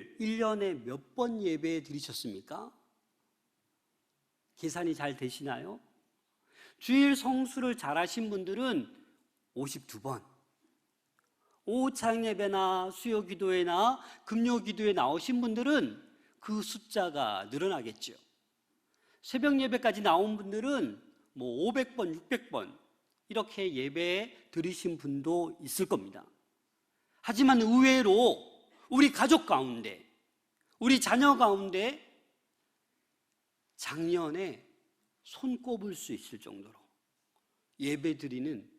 주일을 1년에 몇 번 예배 드리셨습니까? 계산이 잘 되시나요? 주일 성수를 잘 하신 분들은 52번, 오후창 예배나 수요 기도회나 금요 기도에 나오신 분들은 그 숫자가 늘어나겠죠. 새벽 예배까지 나온 분들은 500번, 600번 이렇게 예배 드리신 분도 있을 겁니다. 하지만 의외로 우리 가족 가운데, 우리 자녀 가운데 작년에 손꼽을 수 있을 정도로 예배 드리는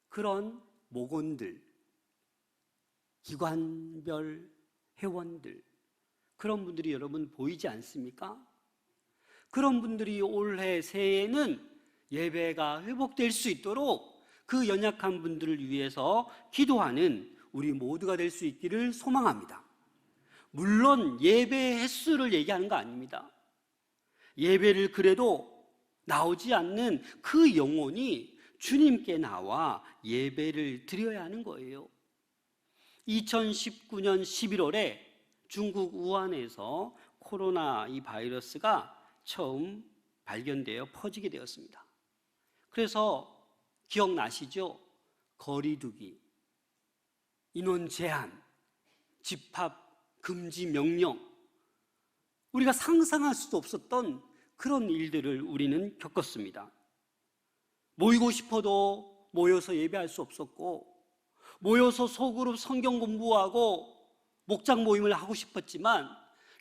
그런 목원들, 기관별 회원들, 그런 분들이 여러분 보이지 않습니까? 그런 분들이 올해 새해에는 예배가 회복될 수 있도록 그 연약한 분들을 위해서 기도하는 우리 모두가 될 수 있기를 소망합니다. 물론 예배 횟수를 얘기하는 거 아닙니다. 예배를 그래도 나오지 않는 그 영혼이 주님께 나와 예배를 드려야 하는 거예요. 2019년 11월에 중국 우한에서 코로나 이 바이러스가 처음 발견되어 퍼지게 되었습니다. 그래서 기억나시죠? 거리두기, 인원 제한, 집합 금지 명령, 우리가 상상할 수도 없었던 그런 일들을 우리는 겪었습니다. 모이고 싶어도 모여서 예배할 수 없었고, 모여서 소그룹 성경 공부하고 목장 모임을 하고 싶었지만,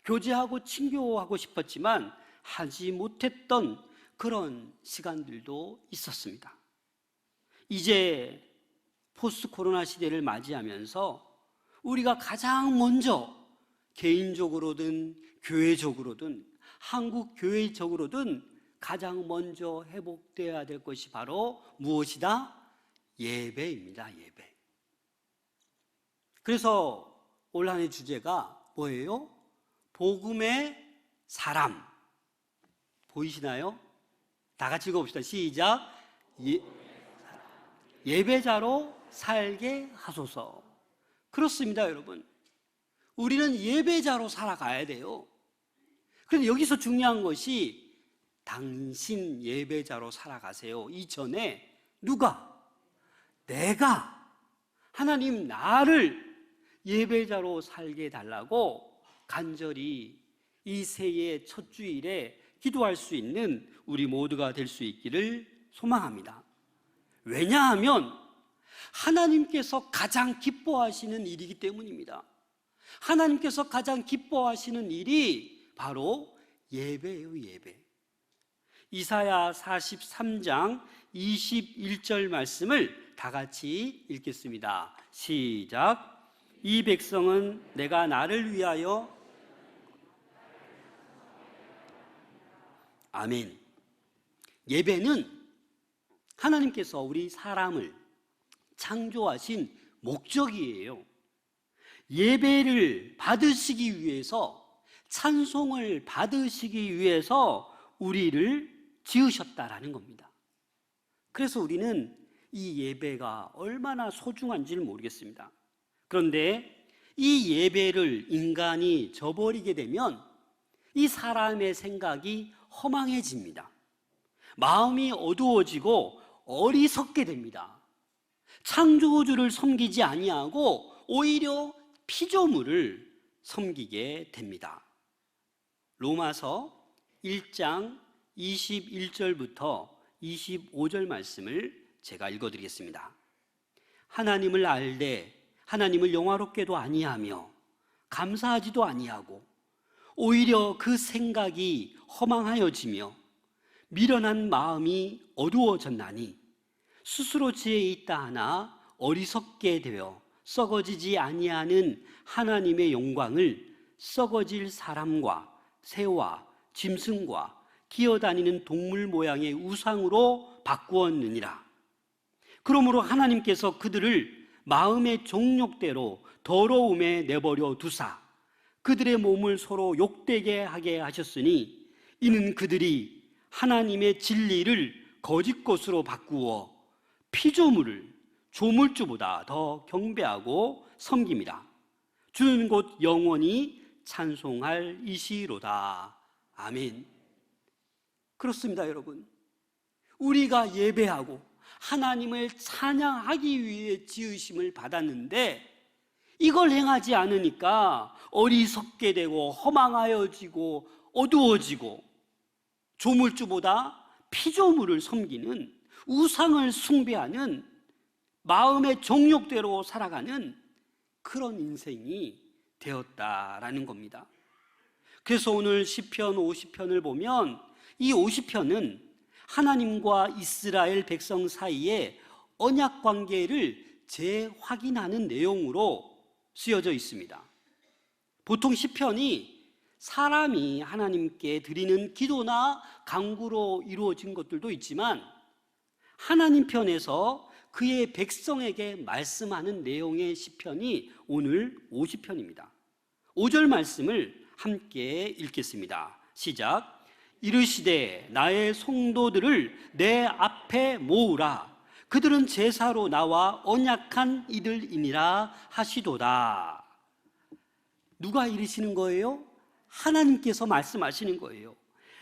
교제하고 친교하고 싶었지만 하지 못했던 그런 시간들도 있었습니다. 이제 포스트 코로나 시대를 맞이하면서 우리가 가장 먼저 개인적으로든 교회적으로든 한국 교회적으로든 가장 먼저 회복되어야 될 것이 바로 무엇이다? 예배입니다. 예배. 그래서 올 한해 주제가 뭐예요? 복음의 사람. 보이시나요? 다 같이 읽어봅시다. 시작. 예배자로 살게 하소서. 그렇습니다, 여러분. 우리는 예배자로 살아가야 돼요. 그런데 여기서 중요한 것이 당신 예배자로 살아가세요. 이전에 누가? 내가, 하나님 나를 예배자로 살게 해달라고 간절히 이 새해 첫 주일에 기도할 수 있는 우리 모두가 될 수 있기를 소망합니다. 왜냐하면 하나님께서 가장 기뻐하시는 일이기 때문입니다. 하나님께서 가장 기뻐하시는 일이 바로 예배예요, 예배. 이사야 43장 21절 말씀을 다 같이 읽겠습니다. 시작. 이 백성은 내가 나를 위하여 아멘. 예배는 하나님께서 우리 사람을 창조하신 목적이에요. 예배를 받으시기 위해서, 찬송을 받으시기 위해서 우리를 지으셨다라는 겁니다. 그래서 우리는 이 예배가 얼마나 소중한지를 모르겠습니다. 그런데 이 예배를 인간이 저버리게 되면 이 사람의 생각이 허망해집니다. 마음이 어두워지고 어리석게 됩니다. 창조주를 섬기지 아니하고 오히려 피조물을 섬기게 됩니다. 로마서 1장 21절부터 25절 말씀을 제가 읽어드리겠습니다. 하나님을 알되 하나님을 영화롭게도 아니하며 감사하지도 아니하고 오히려 그 생각이 허망하여지며 미련한 마음이 어두워졌나니 스스로 지혜 있다 하나 어리석게 되어 썩어지지 아니하는 하나님의 영광을 썩어질 사람과 새와 짐승과 기어다니는 동물 모양의 우상으로 바꾸었느니라. 그러므로 하나님께서 그들을 마음의 정욕대로 더러움에 내버려 두사 그들의 몸을 서로 욕되게 하게 하셨으니 이는 그들이 하나님의 진리를 거짓 것으로 바꾸어 피조물을 조물주보다 더 경배하고 섬깁니다. 주는 곧 영원히 찬송할 이시로다. 아멘. 그렇습니다, 여러분. 우리가 예배하고 하나님을 찬양하기 위해 지으심을 받았는데 이걸 행하지 않으니까 어리석게 되고 허망하여지고 어두워지고 조물주보다 피조물을 섬기는, 우상을 숭배하는, 마음의 정욕대로 살아가는 그런 인생이 되었다라는 겁니다. 그래서 오늘 시편 50편을 보면 이 50편은 하나님과 이스라엘 백성 사이의 언약 관계를 재확인하는 내용으로 쓰여져 있습니다. 보통 시편이 사람이 하나님께 드리는 기도나 간구로 이루어진 것들도 있지만 하나님 편에서 그의 백성에게 말씀하는 내용의 시편이 오늘 50편입니다. 5절 말씀을 함께 읽겠습니다. 시작. 이르시되 나의 성도들을 내 앞에 모으라. 그들은 제사로 나와 언약한 이들이니라 하시도다. 누가 이르시는 거예요? 하나님께서 말씀하시는 거예요.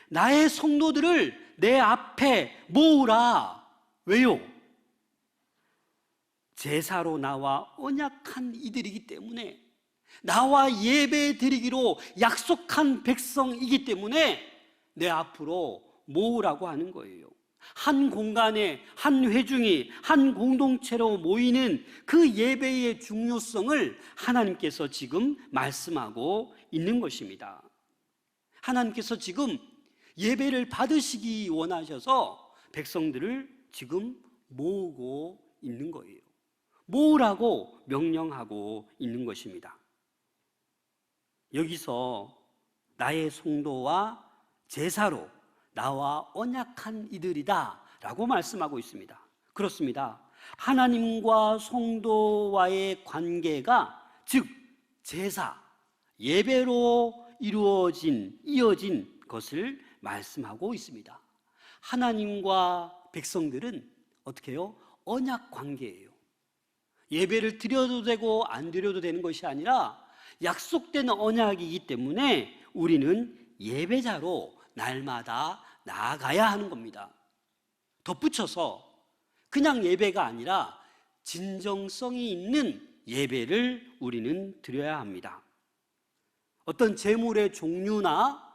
나의 성도들을 내 앞에 모으라. 왜요? 제사로 나와 언약한 이들이기 때문에, 나와 예배 드리기로 약속한 백성이기 때문에 내 앞으로 모으라고 하는 거예요. 한 공간에, 한 회중이, 한 공동체로 모이는 그 예배의 중요성을 하나님께서 지금 말씀하고 있는 것입니다. 하나님께서 지금 예배를 받으시기 원하셔서 백성들을 지금 모으고 있는 거예요. 모으라고 명령하고 있는 것입니다. 여기서 나의 성도와 제사로 나와 언약한 이들이다 라고 말씀하고 있습니다. 그렇습니다. 하나님과 성도와의 관계가, 즉 제사, 예배로 이어진 것을 말씀하고 있습니다. 하나님과 백성들은 어떻게 해요? 언약 관계예요. 예배를 드려도 되고 안 드려도 되는 것이 아니라 약속된 언약이기 때문에 우리는 예배자로 날마다 나아가야 하는 겁니다. 덧붙여서 그냥 예배가 아니라 진정성이 있는 예배를 우리는 드려야 합니다. 어떤 제물의 종류나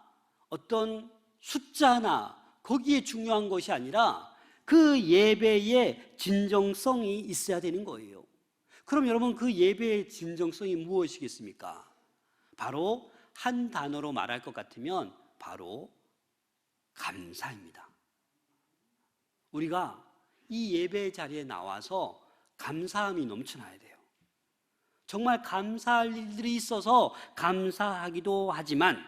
어떤 숫자나 거기에 중요한 것이 아니라 그 예배의 진정성이 있어야 되는 거예요. 그럼 여러분, 그 예배의 진정성이 무엇이겠습니까? 바로 한 단어로 말할 것 같으면 바로 감사입니다. 우리가 이 예배 자리에 나와서 감사함이 넘쳐나야 돼요. 정말 감사할 일들이 있어서 감사하기도 하지만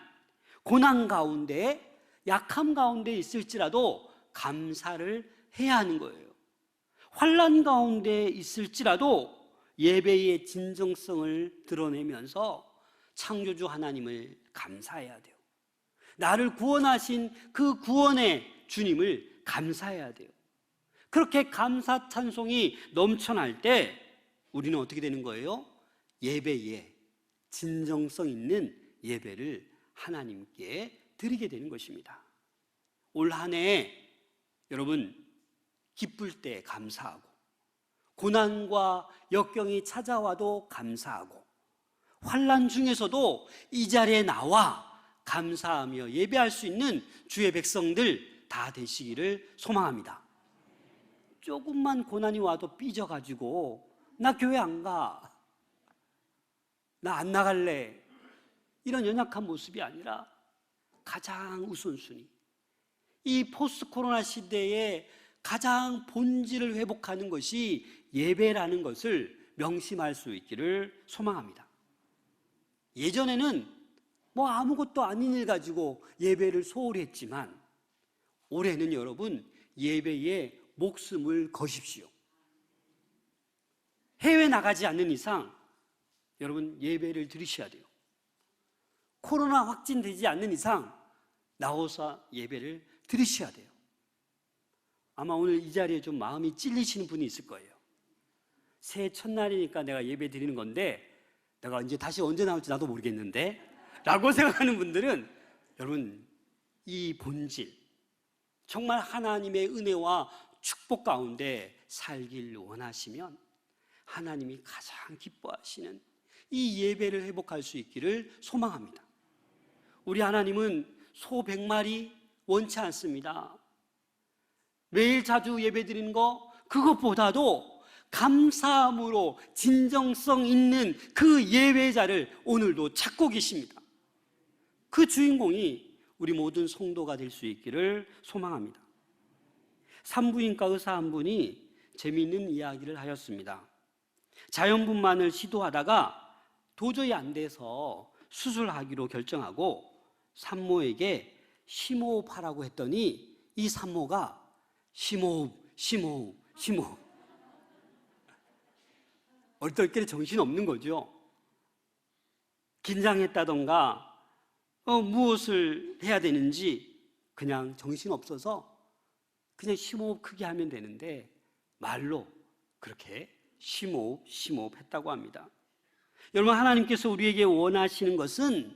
고난 가운데, 약함 가운데 있을지라도 감사를 해야 하는 거예요. 환난 가운데 있을지라도 예배의 진정성을 드러내면서 창조주 하나님을 감사해야 돼요. 나를 구원하신 그 구원의 주님을 감사해야 돼요. 그렇게 감사 찬송이 넘쳐날 때 우리는 어떻게 되는 거예요? 예배에 진정성 있는 예배를 하나님께 드리게 되는 것입니다. 올 한 해 여러분, 기쁠 때 감사하고, 고난과 역경이 찾아와도 감사하고, 환난 중에서도 이 자리에 나와 감사하며 예배할 수 있는 주의 백성들 다 되시기를 소망합니다. 조금만 고난이 와도 삐져가지고 나 교회 안 가, 나 안 나갈래, 이런 연약한 모습이 아니라 가장 우선순위, 이 포스트 코로나 시대에 가장 본질을 회복하는 것이 예배라는 것을 명심할 수 있기를 소망합니다. 예전에는 뭐 아무것도 아닌 일 가지고 예배를 소홀히 했지만 올해는 여러분, 예배에 목숨을 거십시오. 해외 나가지 않는 이상 여러분, 예배를 드리셔야 돼요. 코로나 확진되지 않는 이상 나와서 예배를 드리셔야 돼요. 아마 오늘 이 자리에 좀 마음이 찔리시는 분이 있을 거예요. 새해 첫날이니까 내가 예배 드리는 건데 내가 이제 다시 언제 나올지 나도 모르겠는데 라고 생각하는 분들은 여러분, 이 본질, 정말 하나님의 은혜와 축복 가운데 살길 원하시면 하나님이 가장 기뻐하시는 이 예배를 회복할 수 있기를 소망합니다. 우리 하나님은 소 100마리 원치 않습니다. 매일 자주 예배 드리는 거, 그것보다도 감사함으로 진정성 있는 그 예배자를 오늘도 찾고 계십니다. 그 주인공이 우리 모든 성도가 될 수 있기를 소망합니다. 산부인과 의사 한 분이 재미있는 이야기를 하였습니다. 자연분만을 시도하다가 도저히 안 돼서 수술하기로 결정하고 산모에게 심호흡하라고 했더니 이 산모가 심호흡, 심호흡, 심호흡. 얼떨결에 정신없는 거죠. 긴장했다던가 무엇을 해야 되는지 그냥 정신없어서 그냥 심호흡 크게 하면 되는데 말로 그렇게 심호흡, 심호흡 했다고 합니다. 여러분, 하나님께서 우리에게 원하시는 것은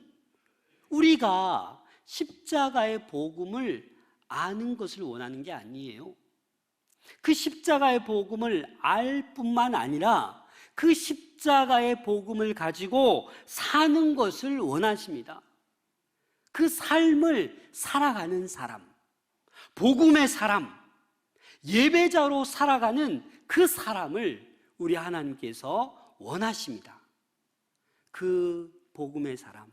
우리가 십자가의 복음을 아는 것을 원하는 게 아니에요. 그 십자가의 복음을 알 뿐만 아니라 그 십자가의 복음을 가지고 사는 것을 원하십니다. 그 삶을 살아가는 사람, 복음의 사람, 예배자로 살아가는 그 사람을 우리 하나님께서 원하십니다. 그 복음의 사람,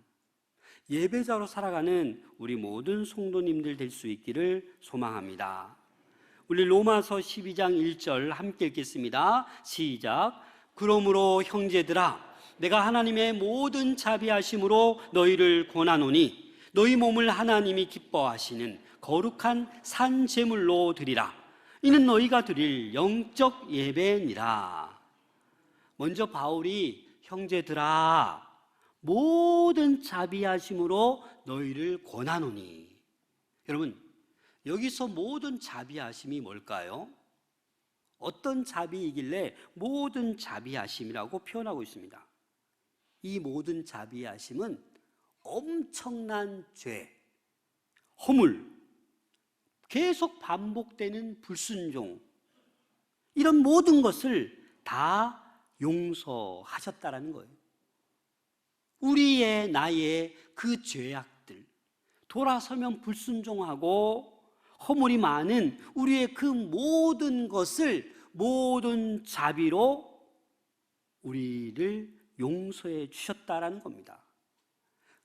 예배자로 살아가는 우리 모든 성도님들 될 수 있기를 소망합니다. 우리 로마서 12장 1절 함께 읽겠습니다. 시작. 그러므로 형제들아, 내가 하나님의 모든 자비하심으로 너희를 권하노니 너희 몸을 하나님이 기뻐하시는 거룩한 산 제물로 드리라. 이는 너희가 드릴 영적 예배니라. 먼저 바울이 형제들아, 모든 자비하심으로 너희를 권하노니. 여러분, 여기서 모든 자비하심이 뭘까요? 어떤 자비이길래 모든 자비하심이라고 표현하고 있습니다. 이 모든 자비하심은 엄청난 죄, 허물, 계속 반복되는 불순종, 이런 모든 것을 다 용서하셨다라는 거예요. 우리의 나의 그 죄악들, 돌아서면 불순종하고 허물이 많은 우리의 그 모든 것을 모든 자비로 우리를 용서해 주셨다라는 겁니다.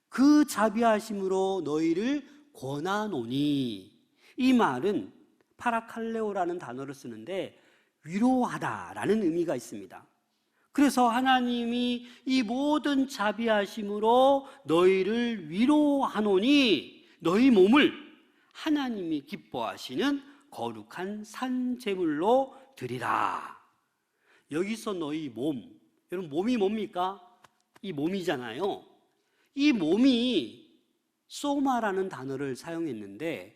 그 자비하심으로 너희를 권하노니, 이 말은 파라칼레오라는 단어를 쓰는데 위로하다라는 의미가 있습니다. 그래서 하나님이 이 모든 자비하심으로 너희를 위로하노니 너희 몸을 하나님이 기뻐하시는 거룩한 산 제물로 드리라. 여기서 너희 몸, 여러분 몸이 뭡니까? 이 몸이잖아요. 이 몸이 소마라는 단어를 사용했는데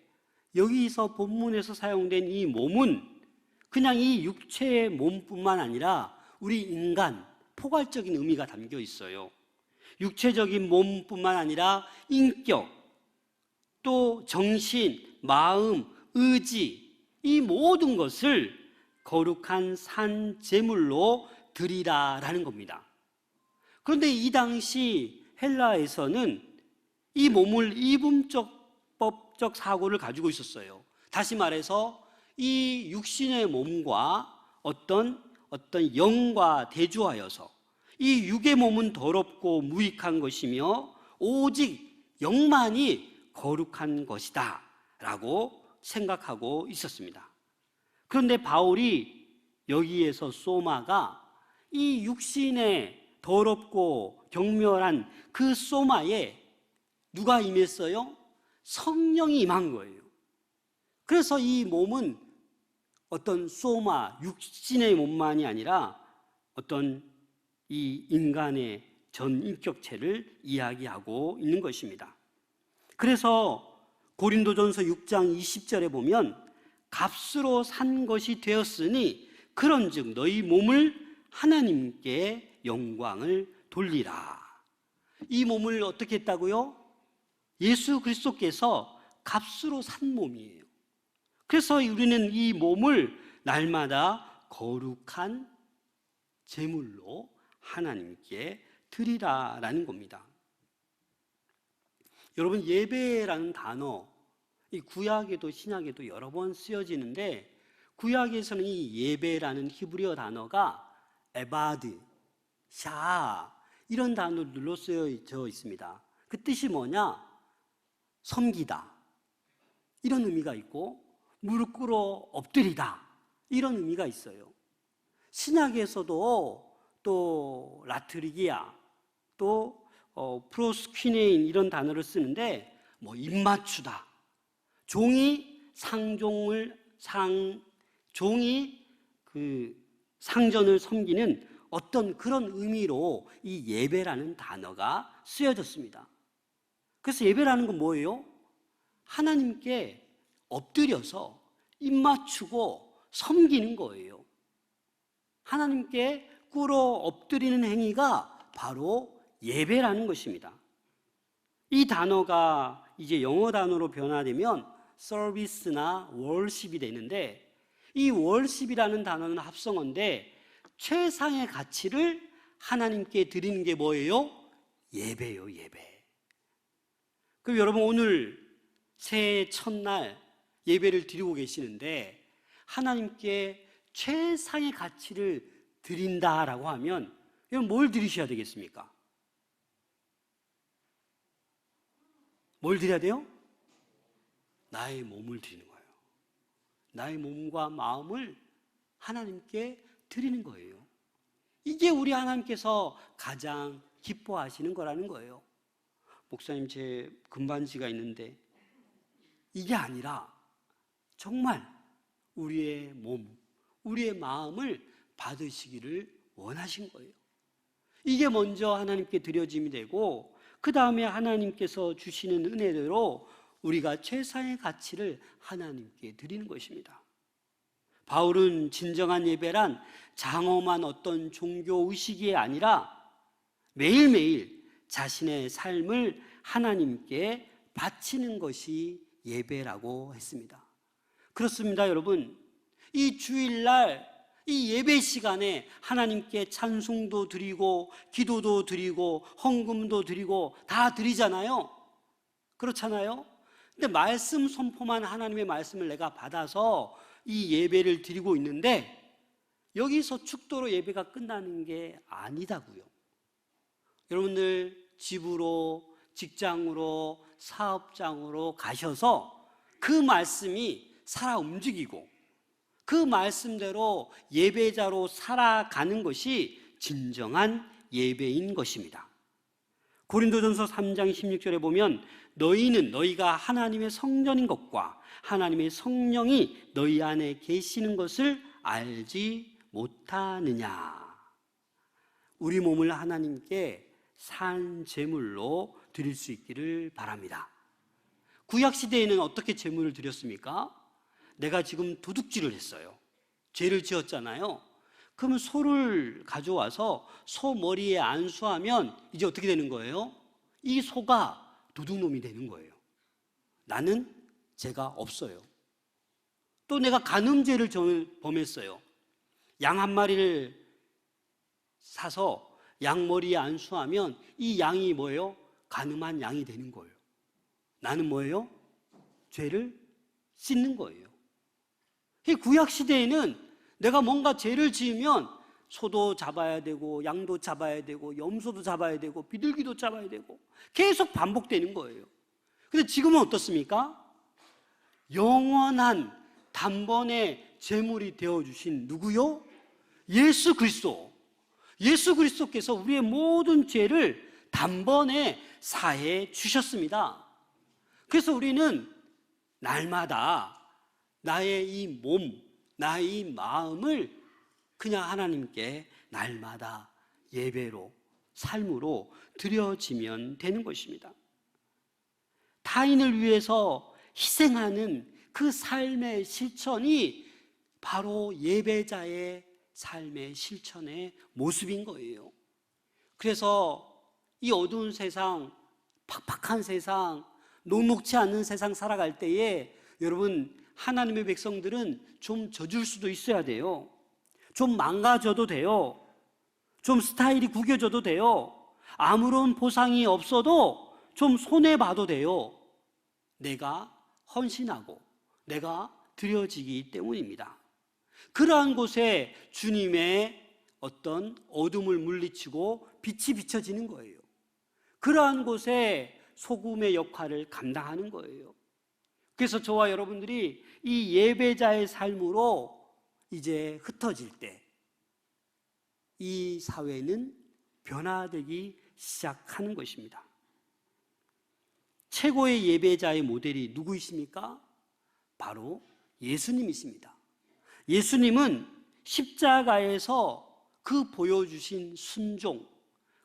여기서 본문에서 사용된 이 몸은 그냥 이 육체의 몸뿐만 아니라 우리 인간, 포괄적인 의미가 담겨 있어요. 육체적인 몸뿐만 아니라 인격, 또 정신, 마음, 의지, 이 모든 것을 거룩한 산 제물로 드리라라는 겁니다. 그런데 이 당시 헬라에서는 이 몸을 이분법적 사고를 가지고 있었어요. 다시 말해서 이 육신의 몸과 어떤 영과 대조하여서 이 육의 몸은 더럽고 무익한 것이며 오직 영만이 거룩한 것이다 라고 생각하고 있었습니다. 그런데 바울이 여기에서 소마가 이 육신의 더럽고 경멸한 그 소마에 누가 임했어요? 성령이 임한 거예요. 그래서 이 몸은 어떤 소마, 육신의 몸만이 아니라 어떤 이 인간의 전 인격체를 이야기하고 있는 것입니다. 그래서 고린도전서 6장 20절에 보면 값으로 산 것이 되었으니 그런즉 너희 몸을 하나님께 영광을 돌리라. 이 몸을 어떻게 했다고요? 예수 그리스도께서 값으로 산 몸이에요. 그래서 우리는 이 몸을 날마다 거룩한 제물로 하나님께 드리라라는 겁니다. 여러분, 예배라는 단어, 이 구약에도 신약에도 여러 번 쓰여지는데, 구약에서는 이 예배라는 히브리어 단어가 에바드, 샤 이런 단어들로 쓰여져 있습니다. 그 뜻이 뭐냐? 섬기다 이런 의미가 있고, 무릎 꿇어 엎드리다 이런 의미가 있어요. 신약에서도 또 라트리기아, 또 프로스퀴네인 이런 단어를 쓰는데, 입맞추다, 종이 상전을 섬기는 어떤 그런 의미로 이 예배라는 단어가 쓰여졌습니다. 그래서 예배라는 건 뭐예요? 하나님께 엎드려서 입맞추고 섬기는 거예요. 하나님께 꿇어 엎드리는 행위가 바로 예배라는 것입니다. 이 단어가 이제 영어 단어로 변화되면 서비스나 월십이 되는데, 이 월십이라는 단어는 합성어인데 최상의 가치를 하나님께 드리는 게 뭐예요? 예배요, 예배. 그럼 여러분, 오늘 새해 첫날 예배를 드리고 계시는데 하나님께 최상의 가치를 드린다라고 하면 여러분 뭘 드리셔야 되겠습니까? 뭘 드려야 돼요? 나의 몸을 드리는 거예요. 나의 몸과 마음을 하나님께 드리는 거예요. 이게 우리 하나님께서 가장 기뻐하시는 거라는 거예요. 목사님, 제 금반지가 있는데 이게 아니라 정말 우리의 몸, 우리의 마음을 받으시기를 원하신 거예요. 이게 먼저 하나님께 드려짐이 되고, 그 다음에 하나님께서 주시는 은혜대로 우리가 최상의 가치를 하나님께 드리는 것입니다. 바울은 진정한 예배란 장엄한 어떤 종교 의식이 아니라 매일매일 자신의 삶을 하나님께 바치는 것이 예배라고 했습니다. 그렇습니다, 여러분. 이 주일날 이 예배 시간에 하나님께 찬송도 드리고 기도도 드리고 헌금도 드리고 다 드리잖아요. 그렇잖아요. 근데 말씀 선포만 하나님의 말씀을 내가 받아서 이 예배를 드리고 있는데, 여기서 축도로 예배가 끝나는 게 아니다고요. 여러분들 집으로, 직장으로, 사업장으로 가셔서 그 말씀이 살아 움직이고 그 말씀대로 예배자로 살아가는 것이 진정한 예배인 것입니다. 고린도전서 3장 16절에 보면 너희가 하나님의 성전인 것과 하나님의 성령이 너희 안에 계시는 것을 알지 못하느냐. 우리 몸을 하나님께 산 제물로 드릴 수 있기를 바랍니다. 구약시대에는 어떻게 제물을 드렸습니까? 내가 지금 도둑질을 했어요. 죄를 지었잖아요. 그러면 소를 가져와서 소 머리에 안수하면 이제 어떻게 되는 거예요? 이 소가 도둑놈이 되는 거예요. 나는 죄가 없어요. 또 내가 간음죄를 범했어요. 양 한 마리를 사서 양 머리에 안수하면 이 양이 뭐예요? 간음한 양이 되는 거예요. 나는 뭐예요? 죄를 씻는 거예요. 이 구약시대에는 내가 뭔가 죄를 지으면 소도 잡아야 되고 양도 잡아야 되고 염소도 잡아야 되고 비둘기도 잡아야 되고 계속 반복되는 거예요. 근데 지금은 어떻습니까? 영원한 단번에 제물이 되어주신 누구요? 예수 그리스도. 예수 그리스도께서 우리의 모든 죄를 단번에 사해 주셨습니다. 그래서 우리는 날마다 나의 이 몸, 나의 이 마음을 그냥 하나님께 날마다 예배로, 삶으로 드려지면 되는 것입니다. 타인을 위해서 희생하는 그 삶의 실천이 바로 예배자의 삶의 실천의 모습인 거예요. 그래서 이 어두운 세상, 팍팍한 세상, 녹록지 않는 세상 살아갈 때에 여러분, 하나님의 백성들은 좀 젖을 수도 있어야 돼요. 좀 망가져도 돼요. 좀 스타일이 구겨져도 돼요. 아무런 보상이 없어도 좀 손해봐도 돼요. 내가 헌신하고 내가 드려지기 때문입니다. 그러한 곳에 주님의 어떤 어둠을 물리치고 빛이 비춰지는 거예요. 그러한 곳에 소금의 역할을 감당하는 거예요. 그래서 저와 여러분들이 이 예배자의 삶으로 이제 흩어질 때 이 사회는 변화되기 시작하는 것입니다. 최고의 예배자의 모델이 누구이십니까? 바로 예수님이십니다. 예수님은 십자가에서 그 보여주신 순종,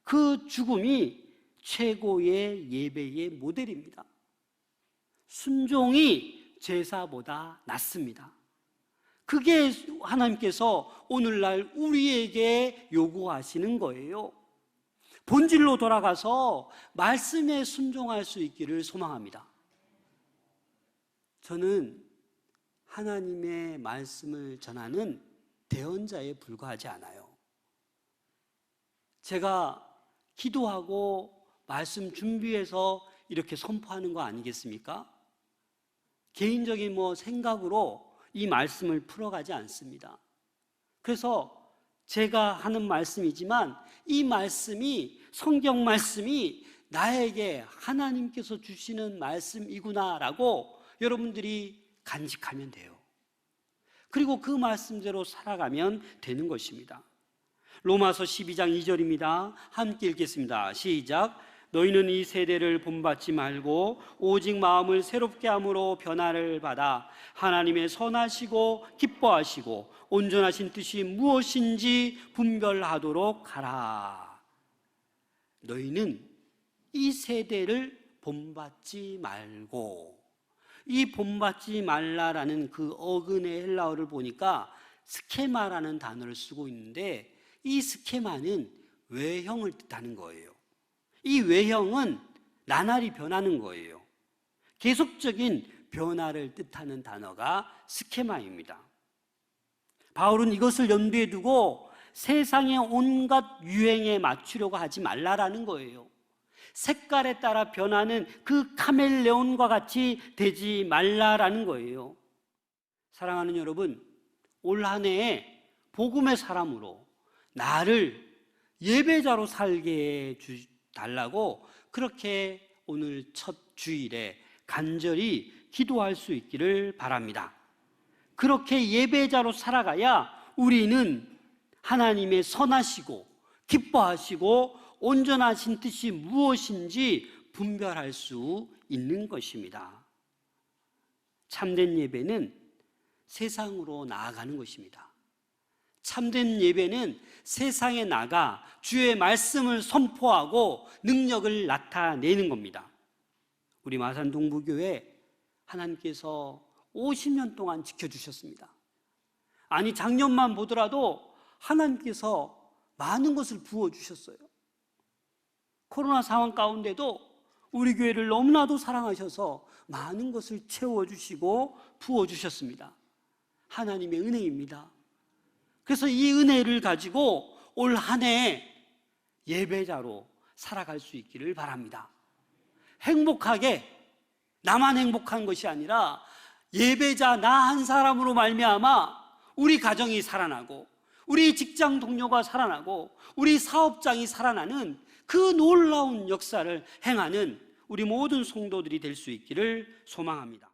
그 죽음이 최고의 예배의 모델입니다. 순종이 제사보다 낫습니다. 그게 하나님께서 오늘날 우리에게 요구하시는 거예요. 본질로 돌아가서 말씀에 순종할 수 있기를 소망합니다. 저는 하나님의 말씀을 전하는 대언자에 불과하지 않아요. 제가 기도하고 말씀 준비해서 이렇게 선포하는 거 아니겠습니까? 개인적인 생각으로 이 말씀을 풀어가지 않습니다. 그래서 제가 하는 말씀이지만 이 말씀이, 성경 말씀이 나에게 하나님께서 주시는 말씀이구나라고 여러분들이 간직하면 돼요. 그리고 그 말씀대로 살아가면 되는 것입니다. 로마서 12장 2절입니다. 함께 읽겠습니다. 시작. 너희는 이 세대를 본받지 말고 오직 마음을 새롭게 함으로 변화를 받아 하나님의 선하시고 기뻐하시고 온전하신 뜻이 무엇인지 분별하도록 하라. 너희는 이 세대를 본받지 말고, 이 본받지 말라라는 그 어근의 헬라어를 보니까 스케마라는 단어를 쓰고 있는데, 이 스케마는 외형을 뜻하는 거예요. 이 외형은 나날이 변하는 거예요. 계속적인 변화를 뜻하는 단어가 스케마입니다. 바울은 이것을 염두에 두고 세상의 온갖 유행에 맞추려고 하지 말라라는 거예요. 색깔에 따라 변하는 그 카멜레온과 같이 되지 말라라는 거예요. 사랑하는 여러분, 올 한 해에 복음의 사람으로 나를 예배자로 살게 해달라고 그렇게 오늘 첫 주일에 간절히 기도할 수 있기를 바랍니다. 그렇게 예배자로 살아가야 우리는 하나님의 선하시고 기뻐하시고 온전하신 뜻이 무엇인지 분별할 수 있는 것입니다. 참된 예배는 세상으로 나아가는 것입니다. 참된 예배는 세상에 나가 주의 말씀을 선포하고 능력을 나타내는 겁니다. 우리 마산 동부교회 하나님께서 50년 동안 지켜주셨습니다. 아니, 작년만 보더라도 하나님께서 많은 것을 부어주셨어요. 코로나 상황 가운데도 우리 교회를 너무나도 사랑하셔서 많은 것을 채워주시고 부어주셨습니다. 하나님의 은혜입니다. 그래서 이 은혜를 가지고 올 한 해 예배자로 살아갈 수 있기를 바랍니다. 행복하게, 나만 행복한 것이 아니라 예배자 나 한 사람으로 말미암아 우리 가정이 살아나고 우리 직장 동료가 살아나고 우리 사업장이 살아나는 그 놀라운 역사를 행하는 우리 모든 성도들이 될 수 있기를 소망합니다.